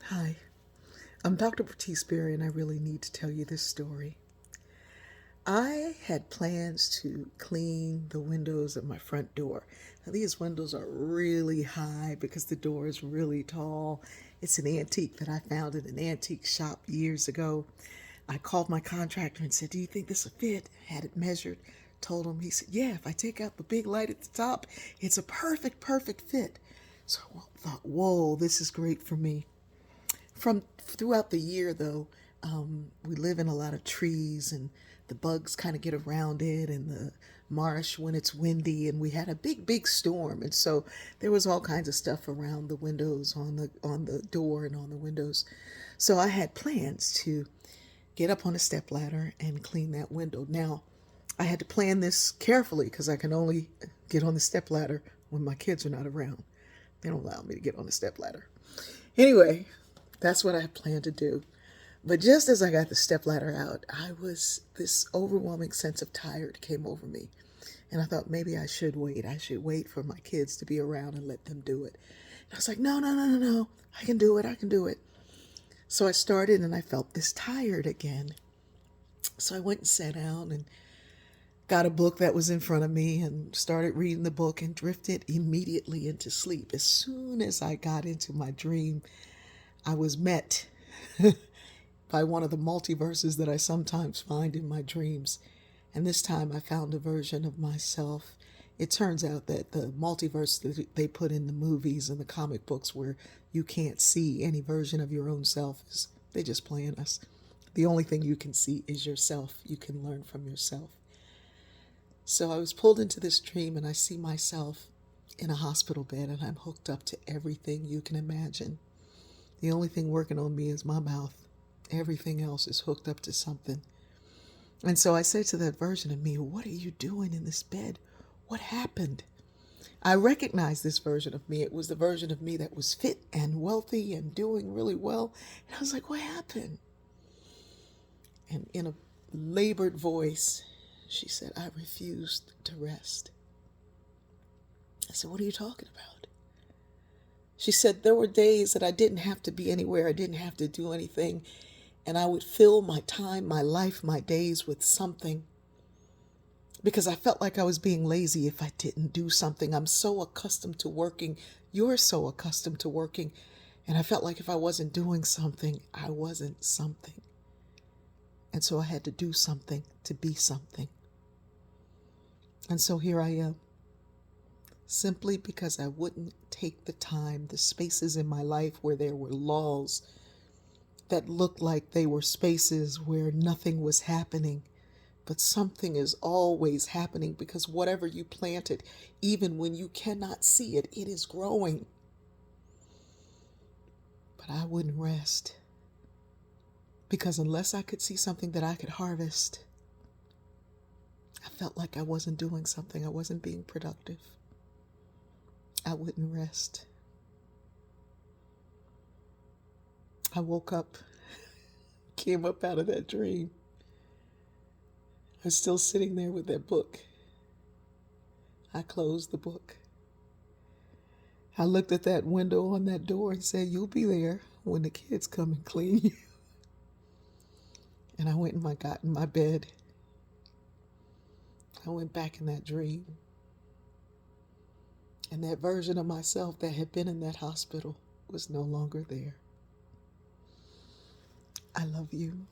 Hi, I'm Dr. Bertice Berry, and I really need to tell you this story. I had plans to clean the windows of my front door. Now, these windows are really high because the door is really tall. It's an antique that I found in an antique shop years ago. I called my contractor and said, "Do you think this will fit?" Had it measured. Told him, he said, "Yeah, if I take out the big light at the top, it's a perfect fit." So I thought, whoa, this is great for me. From throughout the year, though, we live in a lot of trees, and the bugs kind of get around it, and the marsh when it's windy, and we had a big storm, and so there was all kinds of stuff around the windows, on the door and on the windows. So I had plans to get up on a step ladder and clean that window. Now, I had to plan this carefully because I can only get on the step ladder when my kids are not around. They don't allow me to get on the step ladder. Anyway, that's what I had planned to do. But just as I got the stepladder out, this overwhelming sense of tired came over me. And I thought maybe I should wait. I should wait for my kids to be around and let them do it. And I was like, no. I can do it. I can do it. So I started and I felt this tired again. So I went and sat down and got a book that was in front of me and started reading the book and drifted immediately into sleep. As soon as I got into my dream, I was met by one of the multiverses that I sometimes find in my dreams. And this time I found a version of myself. It turns out that the multiverse that they put in the movies and the comic books, where you can't see any version of your own self, is they just playing us. The only thing you can see is yourself. You can learn from yourself. So I was pulled into this dream and I see myself in a hospital bed and I'm hooked up to everything you can imagine. The only thing working on me is my mouth. Everything else is hooked up to something. And so I said to that version of me, "What are you doing in this bed? What happened?" I recognized this version of me. It was the version of me that was fit and wealthy and doing really well. And I was like, "What happened?" And in a labored voice, she said, "I refused to rest." I said, "What are you talking about?" She said, "There were days that I didn't have to be anywhere. I didn't have to do anything. And I would fill my time, my life, my days with something because I felt like I was being lazy if I didn't do something. I'm so accustomed to working. You're so accustomed to working. And I felt like if I wasn't doing something, I wasn't something. And so I had to do something to be something. And so here I am, simply because I wouldn't take the time, the spaces in my life where there were lulls that looked like they were spaces where nothing was happening. But something is always happening because whatever you planted, even when you cannot see it, it is growing. But I wouldn't rest because unless I could see something that I could harvest, I felt like I wasn't doing something. I wasn't being productive. I wouldn't rest. I woke up, came up out of that dream. I was still sitting there with that book. I closed the book. I looked at that window on that door and said, "You'll be there when the kids come and clean you." And I went and I got in my bed. I went back in that dream. And that version of myself that had been in that hospital was no longer there. I love you.